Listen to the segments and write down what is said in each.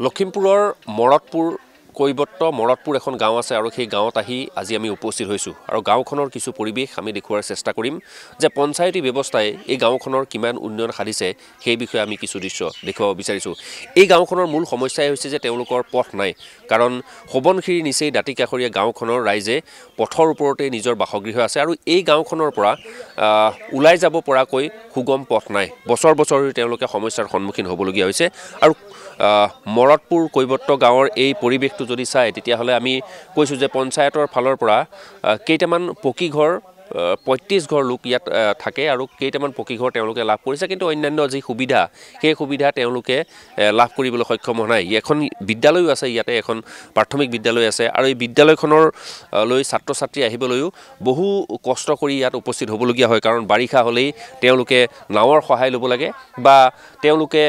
লখিমপুৰৰ মৰতপুৰ কৈবত্য মৰতপুৰ এখন গাঁও আছে আৰু সেই গাঁৱত আহি আজি আমি উপস্থিত হৈছোঁ আৰু গাঁওখনৰ কিছু পৰিৱেশ আমি দেখুৱাৰ চেষ্টা কৰিম যে পঞ্চায়তী ব্যৱস্থাই এই গাঁওখনৰ কিমান উন্নয়ন সাধিছে সেই বিষয়ে আমি কিছু দৃশ্য দেখুৱাব বিচাৰিছোঁ। এই গাঁওখনৰ মূল সমস্যাই হৈছে যে তেওঁলোকৰ পথ নাই, কাৰণ সোৱণশিৰি নিচেই দাঁতিকাষৰীয়া গাঁওখনৰ ৰাইজে পথৰ ওপৰতে নিজৰ বাসগৃহ আছে আৰু এই গাঁওখনৰ পৰা ওলাই যাব পৰাকৈ সুগম পথ নাই। বছৰ বছৰ ধৰি তেওঁলোকে সমস্যাৰ সন্মুখীন হ'বলগীয়া হৈছে আৰু মৰতপুৰ কৈবত্য গাঁৱৰ এই পৰিৱেশটো যদি চায় তেতিয়াহ'লে আমি কৈছোঁ যে পঞ্চায়তৰ ফালৰ পৰা কেইটামান পকী ঘৰ ৩৫ ঘৰ লোক ইয়াত থাকে আৰু কেইটামান পকী ঘৰ তেওঁলোকে লাভ কৰিছে, কিন্তু অন্যান্য যি সুবিধা সেই সুবিধা তেওঁলোকে লাভ কৰিবলৈ সক্ষম হোৱা নাই। এখন বিদ্যালয়ো আছে, ইয়াতে এখন প্ৰাথমিক বিদ্যালয় আছে আৰু এই বিদ্যালয়খনৰ লৈ ছাত্ৰ ছাত্ৰী আহিবলৈও বহু কষ্ট কৰি ইয়াত উপস্থিত হ'বলগীয়া হয়, কাৰণ বাৰিষা হ'লেই তেওঁলোকে নাৱৰ সহায় ল'ব লাগে বা তেওঁলোকে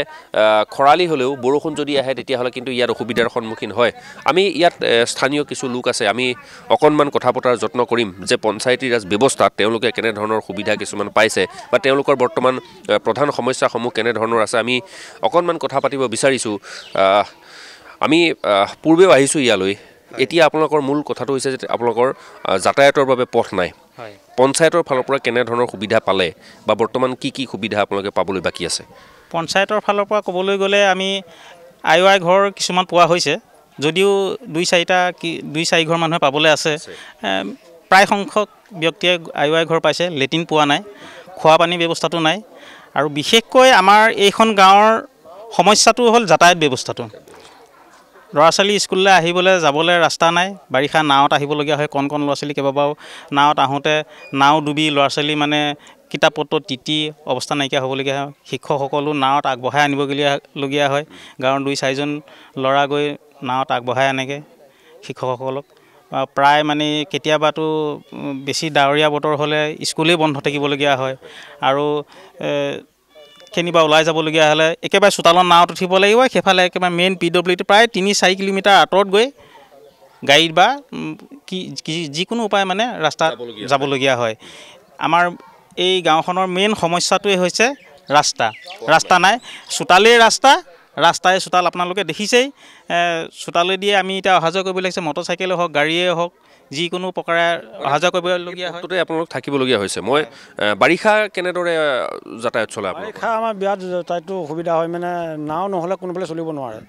খৰালি হ'লেও বৰষুণ যদি আহে তেতিয়াহ'লে কিন্তু ইয়াত অসুবিধাৰ সন্মুখীন হয়। আমি ইয়াত স্থানীয় কিছু লোক আছে, আমি অকণমান কথা পতাৰ যত্ন কৰিম যে পঞ্চায়তী ৰাজ ব্যৱস্থাত তেওঁলোকে কেনেধৰণৰ সুবিধা কিছুমান পাইছে বা তেওঁলোকৰ বৰ্তমান প্ৰধান সমস্যাসমূহ কেনেধৰণৰ আছে আমি অকণমান কথা পাতিব বিচাৰিছোঁ। আমি পূৰ্বেও আহিছোঁ ইয়ালৈ, এতিয়া আপোনালোকৰ মূল কথাটো হৈছে যে আপোনালোকৰ যাতায়াতৰ বাবে পথ নাই। পঞ্চায়তৰ ফালৰ পৰা কেনেধৰণৰ সুবিধা পালে বা বৰ্তমান কি কি সুবিধা আপোনালোকে পাবলৈ বাকী আছে? পঞ্চায়তৰ ফালৰ পৰা ক'বলৈ গ'লে আমি আই ঘৰ কিছুমান পোৱা হৈছে, যদিও ২-৪ ঘৰ মানুহে পাবলৈ আছে। প্ৰায় সংখ্যক ব্যক্তিয়ে আই ঘৰ পাইছে, লেট্ৰিন পোৱা নাই, খোৱা পানী ব্যৱস্থাটো নাই আৰু বিশেষকৈ আমাৰ এইখন গাঁৱৰ সমস্যাটো হ'ল যাতায়াত ব্যৱস্থাটো। ল'ৰা ছোৱালী স্কুললৈ আহিবলৈ যাবলৈ ৰাস্তা নাই, বাৰিষা নাৱত আহিবলগীয়া হয়। কণ ল'ৰা ছোৱালী কেইবাবাও নাৱত আহোঁতে নাও ডুবি ল'ৰা ছোৱালী মানে কিতাপ পত্ৰ তিতি অৱস্থা নাইকিয়া হ'বলগীয়া হয়। শিক্ষকসকলো নাৱত আগবঢ়াই আনিবলগীয়া হয়। গাঁৱৰ ২-৪জন ল'ৰা গৈ নাৱত আগবঢ়াই আনেগৈ শিক্ষকসকলক। প্ৰায় মানে কেতিয়াবাতো বেছি ডাৱৰীয়া বতৰ হ'লে স্কুলেই বন্ধ থাকিবলগীয়া হয় আৰু কেনিবা ওলাই যাবলগীয়া হ'লে একেবাৰে চোতালত নাৱত উঠিব লাগিব, সেইফালে একেবাৰে মেইন PWD প্ৰায় ৩-৪ কিলোমিটাৰ আঁতৰত গৈ গাড়ীত বা যিকোনো উপায় মানে ৰাস্তাত যাবলগীয়া হয়। আমাৰ এই গাঁওখনৰ মেইন সমস্যাটোৱে হৈছে ৰাস্তা নাই, চোতালেই ৰাস্তাই চোতাল আপোনালোকে দেখিছেই। চোতালে দিয়ে আমি এতিয়া অহা যোৱা কৰিব লাগিছে, মটৰচাইকেলে হওক গাড়ীয়ে হওক যিকোনো প্ৰকাৰে অহা যোৱা কৰিবলগীয়া হয়। আপোনালোক থাকিবলগীয়া হৈছে। মই বাৰিষা কেনেদৰে যাতায়াত চলে? বাৰিষা আমাৰ বিৰাট যাতায়াতটো অসুবিধা হয়, মানে নাও নহ'লে কোনোফালে চলিব নোৱাৰে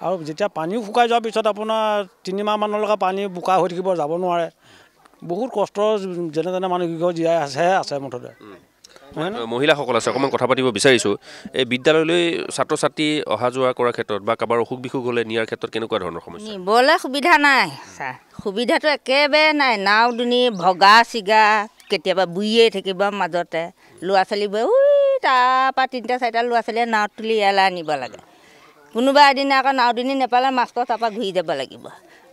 আৰু যেতিয়া পানীও শুকাই যোৱাৰ পিছত আপোনাৰ ৩ মাহমানলৈকে পানী বোকা হৈ থাকিব, যাব নোৱাৰে। বহুত কষ্ট যেনে তেনে মানুহকেইঘৰ জীয়াই আছে মুঠতে। মহিলাসকল আছে, অকণমান কথা পাতিব বিচাৰিছোঁ। এই বিদ্যালয়লৈ ছাত্ৰ ছাত্ৰী অহা যোৱা কৰাৰ ক্ষেত্ৰত বা কাৰোবাৰ অসুখ বিসুখ হ'লে নিয়াৰ ক্ষেত্ৰত কেনেকুৱা ধৰণৰ সমস্যা? নিবলৈ সুবিধা নাই ছাৰ, সুবিধাটো একেবাৰে নাই। নাও দুনি ভগা চিগা, কেতিয়াবা বুৰিয়ে থাকিব মাজতে। ল'ৰা ছোৱালীবোৰে তাৰপৰা ৩-৪টা ল'ৰা ছোৱালীয়ে নাৱত তুলি ইয়ালৈ আনিব লাগে। কোনোবা এদিনা আকৌ নাওদিনী নেপালে মাষ্টৰ তাৰপৰা ঘূৰি যাব লাগিব।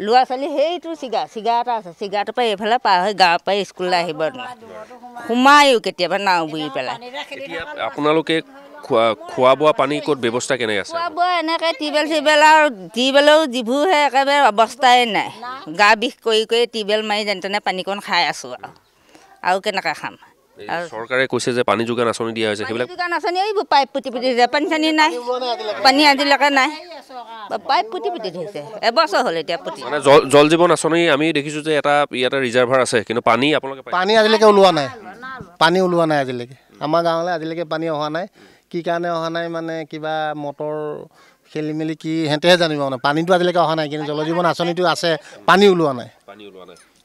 ল'ৰা ছোৱালী সেইটো চিগা এটা আছে, চিগাটোৰ পৰা এইফালে পাৰ হৈ গাঁৱৰ পৰা স্কুললৈ আহিব নোৱাৰে, সোমায়ো কেতিয়াবা নাও বুৰি পেলাই। আপোনালোকে খোৱা বোৱা পানী ক'ত ব্যৱস্থা কেনে আছে? খোৱা বোৱা এনেকৈ টিউবেলেও যিবোৰহে একেবাৰে অৱস্থাই নাই। গা বিষ কৰি টিউবেল মাৰি যেনে তেনে পানীকণ খাই আছোঁ আৰু কেনেকৈ খাম? চৰকাৰে কৈছে যে পানী যোগান আঁচনি দিয়া হৈছে, সেইবিলাক যোগান আঁচনি এইবোৰ পাইপ পুতি দিছে, পানী চানী নাই, পানী আজিলৈকে নাই, পাইপ পুতি থৈছে। এবছৰ হ'ল এতিয়া পুতি। মানে জল জীৱন আঁচনি আমি দেখিছোঁ যে ইয়াতে ৰিজাৰ্ভাৰ আছে, কিন্তু পানী আপোনালোকে পানী আজিলৈকে ওলোৱা নাই আজিলৈকে। আমাৰ গাঁৱলৈ আজিলৈকে পানী অহা নাই। কি কাৰণে অহা নাই মানে কিবা মটৰ খেলি মেলি কি সিহঁতেহে জানিব। মানে পানীটো আজিলৈকে অহা নাই, কিন্তু জল জীৱন আঁচনিটো আছে, পানী ওলোৱা নাই।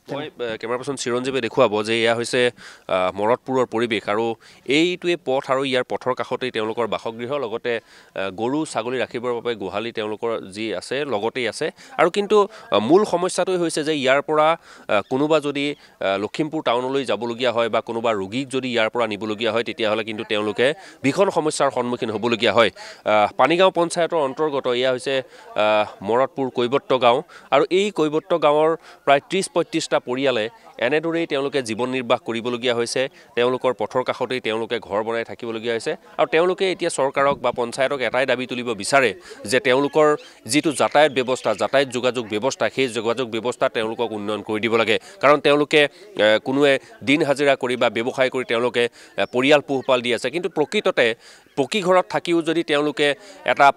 মই কেমেৰা পাৰ্চন চিৰঞ্জীৱে দেখুৱাব যে এয়া হৈছে মৰতপুৰৰ পৰিৱেশ আৰু এইটোৱে পথ আৰু ইয়াৰ পথৰ কাষতেই তেওঁলোকৰ বাসগৃহ, লগতে গৰু ছাগলী ৰাখিবৰ বাবে গোহালি তেওঁলোকৰ যি আছে লগতেই আছে। আৰু কিন্তু মূল সমস্যাটোৱে হৈছে যে ইয়াৰ পৰা কোনোবা যদি লখিমপুৰ টাউনলৈ যাবলগীয়া হয় বা কোনোবা ৰোগীক যদি ইয়াৰ পৰা নিবলগীয়া হয় তেতিয়াহ'লে কিন্তু তেওঁলোকে ভীষণ সমস্যাৰ সন্মুখীন হ'বলগীয়া হয়। পানীগাঁও পঞ্চায়তৰ অন্তৰ্গত এয়া হৈছে মৰতপুৰ কৈবত্য গাঁও আৰু এই কৈবত্য গাঁৱৰ প্ৰায় ৩০-৩৫টা পৰিয়ালে এনেদৰেই তেওঁলোকে জীৱন নিৰ্বাহ কৰিবলগীয়া হৈছে তেওঁলোকৰ পথৰ কাষতেই তেওঁলোকে ঘৰ বনাই থাকিবলগীয়া হৈছে আৰু তেওঁলোকে এতিয়া চৰকাৰক বা পঞ্চায়তক এটাই দাবী তুলিব বিচাৰে যে তেওঁলোকৰ যিটো যাতায়াত ব্যৱস্থা যাতায়াত যোগাযোগ ব্যৱস্থা সেই যোগাযোগ ব্যৱস্থা তেওঁলোকক উন্নয়ন কৰি দিব লাগে কাৰণ তেওঁলোকে কোনোৱে দিন হাজিৰা কৰি বা ব্যৱসায় কৰি তেওঁলোকে পৰিয়াল পোহপাল দি আছে কিন্তু প্ৰকৃততে পকী ঘৰত থাকিও যদি তেওঁলোকে এটা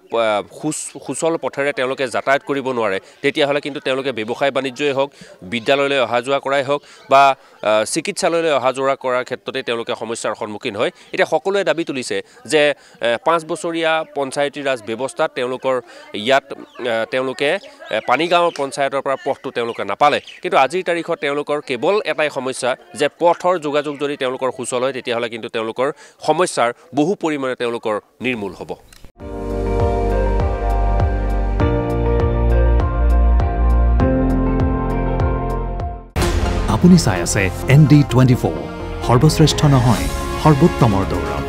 সুচল পথেৰে তেওঁলোকে যাতায়াত কৰিব নোৱাৰে তেতিয়াহ'লে কিন্তু তেওঁলোকে ব্যৱসায় বাণিজ্যই হওক বিদ্যালয়লৈ অহা যোৱা কৰাই হওক বা চিকিৎসালয়লৈ অহা যোৱা কৰাৰ ক্ষেত্ৰতে তেওঁলোকে সমস্যাৰ সন্মুখীন হয় এতিয়া সকলোৱে দাবী তুলিছে যে 5 বছৰীয়া পঞ্চায়তী ৰাজ ব্যৱস্থাত তেওঁলোকৰ ইয়াত তেওঁলোকে পানীগাঁও পঞ্চায়তৰ পৰা পথটো তেওঁলোকে নাপালে কিন্তু আজিৰ তাৰিখত তেওঁলোকৰ কেৱল এটাই সমস্যা যে পথৰ যোগাযোগ যদি তেওঁলোকৰ সুচল হয় তেতিয়াহ'লে কিন্তু তেওঁলোকৰ সমস্যাৰ বহু পৰিমাণে তেওঁলোকৰ নিৰ্মূল হ'ব আপুনি চাই আছে ND24 সৰ্বশ্ৰেষ্ঠ নহয় সৰ্বোত্তমৰ দৌৰ